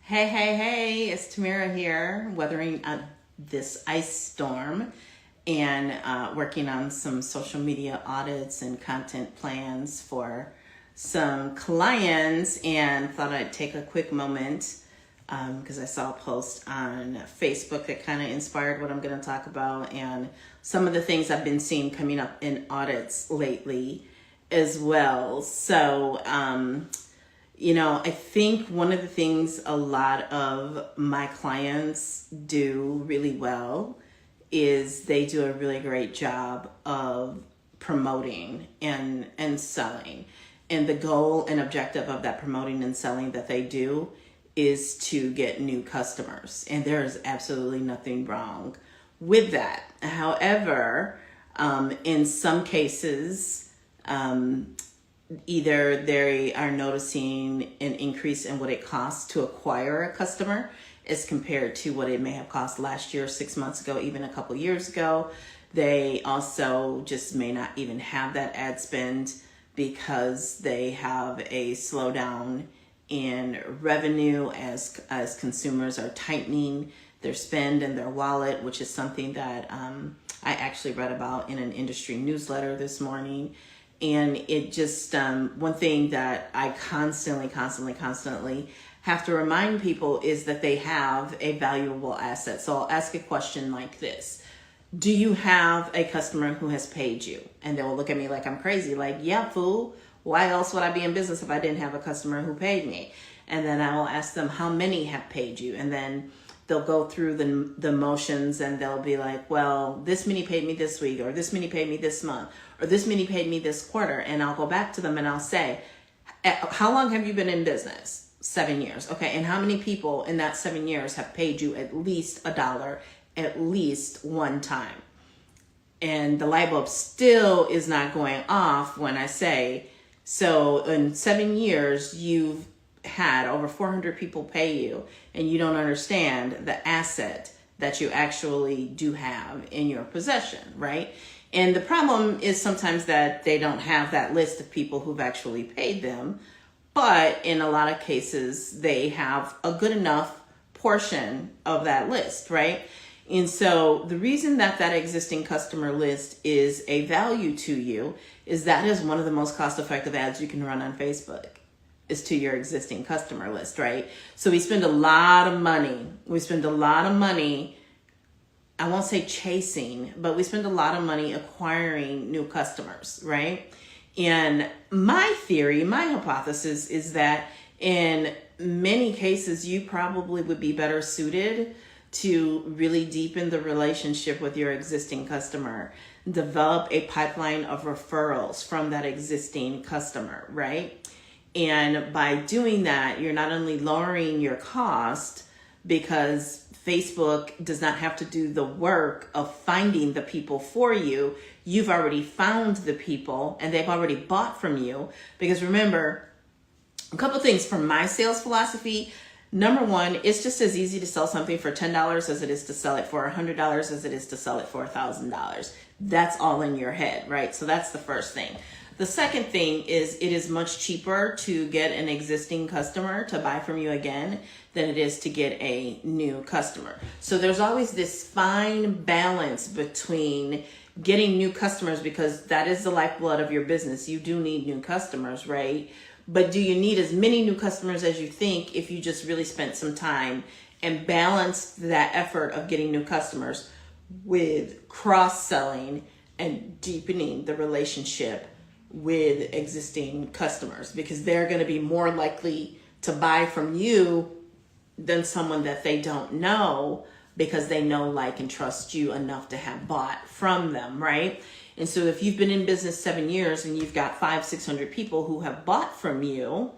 Hey, it's Tamara here, weathering this ice storm and working on some social media audits and content plans for some clients, and thought I'd take a quick moment because I saw a post on Facebook that kind of inspired what I'm going to talk about and some of the things I've been seeing coming up in audits lately as well. So, I think one of the things a lot of my clients do really well is they do a really great job of promoting and selling. And the goal and objective of that promoting and selling that they do is to get new customers. And there is absolutely nothing wrong with that. However, in some cases, either they are noticing an increase in what it costs to acquire a customer as compared to what it may have cost last year, 6 months ago, even a couple years ago. They also just may not even have that ad spend because they have a slowdown in revenue as consumers are tightening their spend and their wallet, which is something that I actually read about in an industry newsletter this morning. And it just, one thing that I constantly have to remind people is that they have a valuable asset. So I'll ask a question like this. Do you have a customer who has paid you? And they will look at me like I'm crazy, like, yeah, fool. Why else would I be in business if I didn't have a customer who paid me? And then I will ask them, how many have paid you? And then they'll go through the motions and they'll be like, well, this many paid me this week, or this many paid me this month, or this many paid me this quarter. And I'll go back to them and I'll say, how long have you been in business? 7 years. Okay. And how many people in that 7 years have paid you at least $1 at least one time? And the light bulb still is not going off when I say, so in 7 years, you've had over 400 people pay you, and you don't understand the asset that you actually do have in your possession, right? And the problem is sometimes that they don't have that list of people who've actually paid them, but in a lot of cases, they have a good enough portion of that list, right? And so the reason that existing customer list is a value to you is that is one of the most cost-effective ads you can run on Facebook, is to your existing customer list, right? So we spend a lot of money. I won't say chasing, but we spend a lot of money acquiring new customers, right? And my theory, my hypothesis is that in many cases, you probably would be better suited to really deepen the relationship with your existing customer, develop a pipeline of referrals from that existing customer, right? And by doing that, you're not only lowering your cost because Facebook does not have to do the work of finding the people for you. You've already found the people and they've already bought from you. Because remember, a couple things from my sales philosophy. Number one, it's just as easy to sell something for $10 as it is to sell it for $100 as it is to sell it for $1,000. That's all in your head, right? So that's the first thing. The second thing is it is much cheaper to get an existing customer to buy from you again than it is to get a new customer. So there's always this fine balance between getting new customers, because that is the lifeblood of your business. You do need new customers, right? But do you need as many new customers as you think if you just really spent some time and balanced that effort of getting new customers with cross-selling and deepening the relationship with existing customers, because they're going to be more likely to buy from you than someone that they don't know, because they know, like, and trust you enough to have bought from them, right? And so if you've been in business 7 years and you've got 500-600 people who have bought from you,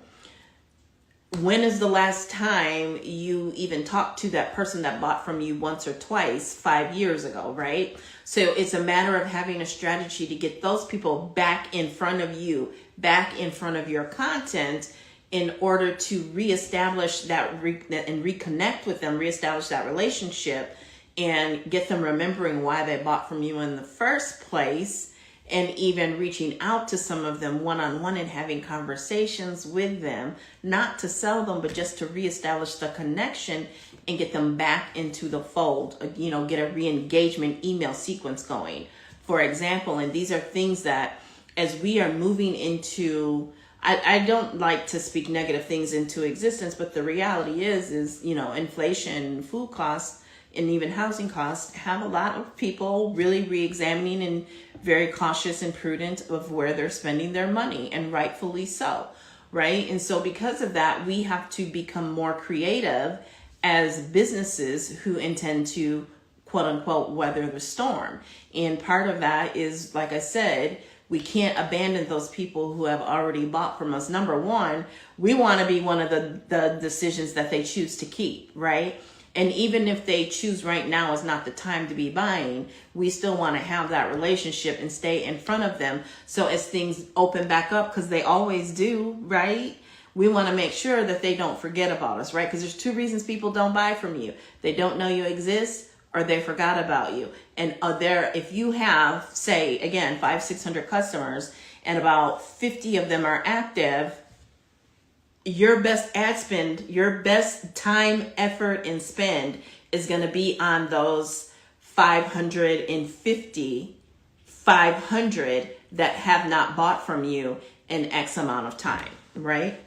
when is the last time you even talked to that person that bought from you once or twice 5 years ago, right? So it's a matter of having a strategy to get those people back in front of you, back in front of your content, in order to reestablish that and reconnect with them, reestablish that relationship, and get them remembering why they bought from you in the first place. and even reaching out to some of them one-on-one and having conversations with them, not to sell them, but just to reestablish the connection and get them back into the fold, get a re-engagement email sequence going, for example. And these are things that, as we are moving into, I don't like to speak negative things into existence, but the reality is inflation, food costs, and even housing costs have a lot of people really re-examining and very cautious and prudent of where they're spending their money, and rightfully so, right? And so because of that, we have to become more creative as businesses who intend to, quote unquote, weather the storm. And part of that is, like I said, we can't abandon those people who have already bought from us. Number one, we want to be one of the decisions that they choose to keep, right? And even if they choose right now is not the time to be buying, we still want to have that relationship and stay in front of them. So as things open back up, because they always do, right? We want to make sure that they don't forget about us, right? Because there's two reasons people don't buy from you. They don't know you exist, or they forgot about you. And if you have, say, again, 500-600 customers, and about 50 of them are active, your best ad spend, your best time, effort, and spend is going to be on those 500 that have not bought from you in X amount of time, right?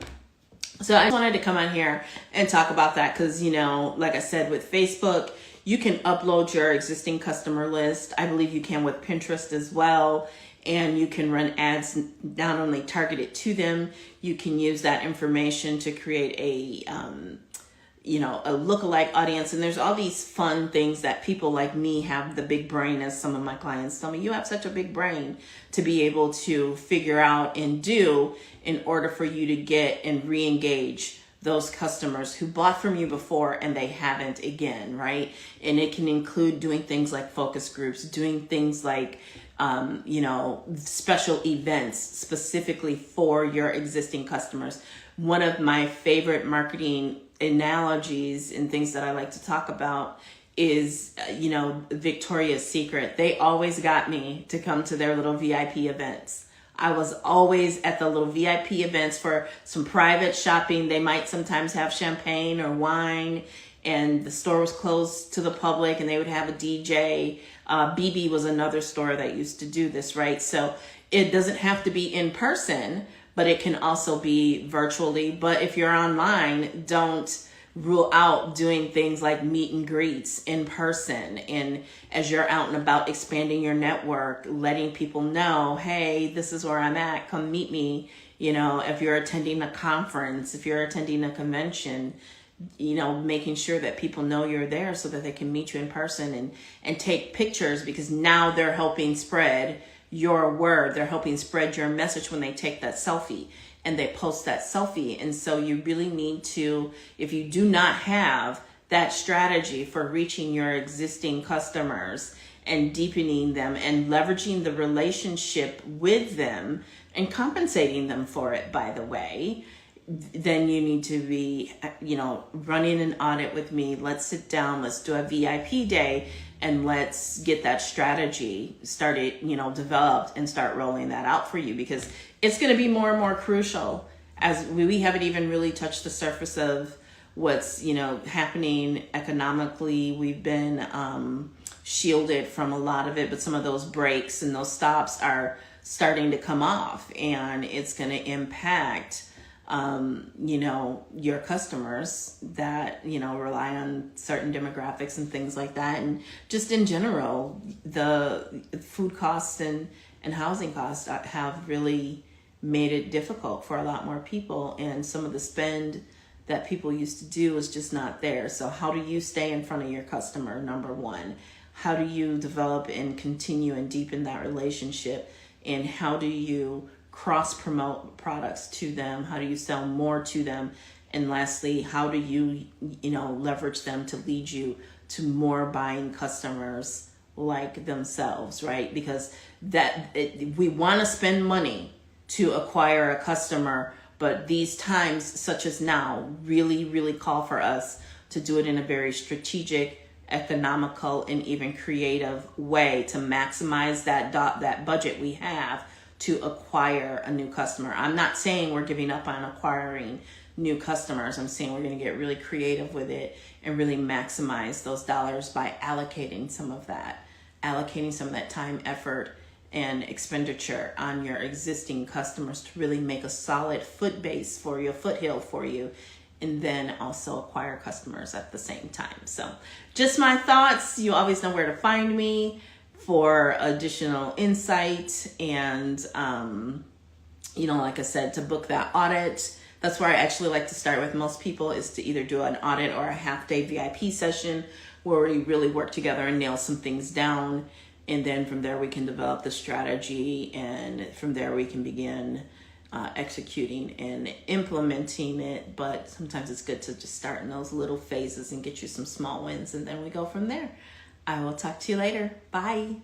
So I just wanted to come on here and talk about that because, like I said, with Facebook, you can upload your existing customer list. I believe you can with Pinterest as well. And you can run ads not only targeted to them, you can use that information to create a lookalike audience. And there's all these fun things that people like me have the big brain, as some of my clients tell me, you have such a big brain to be able to figure out and do in order for you to get and re-engage those customers who bought from you before and they haven't again, right? And it can include doing things like focus groups, doing things like special events specifically for your existing customers. One of my favorite marketing analogies and things that I like to talk about is, Victoria's Secret. They always got me to come to their little VIP events. I was always at the little VIP events for some private shopping. They might sometimes have champagne or wine, and the store was closed to the public, and they would have a DJ. BB was another store that used to do this, right? So it doesn't have to be in person, but it can also be virtually. But if you're online, don't rule out doing things like meet and greets in person. And as you're out and about expanding your network, letting people know, hey, this is where I'm at, come meet me. If you're attending a conference, if you're attending a convention, making sure that people know you're there so that they can meet you in person and take pictures, because now they're helping spread your word. They're helping spread your message when they take that selfie and they post that selfie. And so you really need to, if you do not have that strategy for reaching your existing customers and deepening them and leveraging the relationship with them and compensating them for it, by the way, then you need to be, running an audit with me. Let's sit down, let's do a VIP day, and let's get that strategy started, developed, and start rolling that out for you, because it's going to be more and more crucial as we haven't even really touched the surface of what's, happening economically. We've been shielded from a lot of it, but some of those breaks and those stops are starting to come off, and it's going to impact your customers that, rely on certain demographics and things like that. And just in general, the food costs and housing costs have really made it difficult for a lot more people. And some of the spend that people used to do is just not there. So how do you stay in front of your customer? Number one, how do you develop and continue and deepen that relationship? And how do you cross-promote products to them? How do you sell more to them? And lastly, how do you, leverage them to lead you to more buying customers like themselves, right? Because we want to spend money to acquire a customer, but these times, such as now, really, really call for us to do it in a very strategic economical and even creative way to maximize that budget we have to acquire a new customer. I'm not saying we're giving up on acquiring new customers. I'm saying we're going to get really creative with it and really maximize those dollars by allocating some of that time, effort, and expenditure on your existing customers to really make a solid foothill for you, and then also acquire customers at the same time. So just my thoughts. You always know where to find me for additional insight and, like I said, to book that audit. That's where I actually like to start with most people, is to either do an audit or a half-day VIP session where we really work together and nail some things down. And then from there we can develop the strategy, and from there we can begin executing and implementing it. But sometimes it's good to just start in those little phases and get you some small wins, and then we go from there. I will talk to you later. Bye.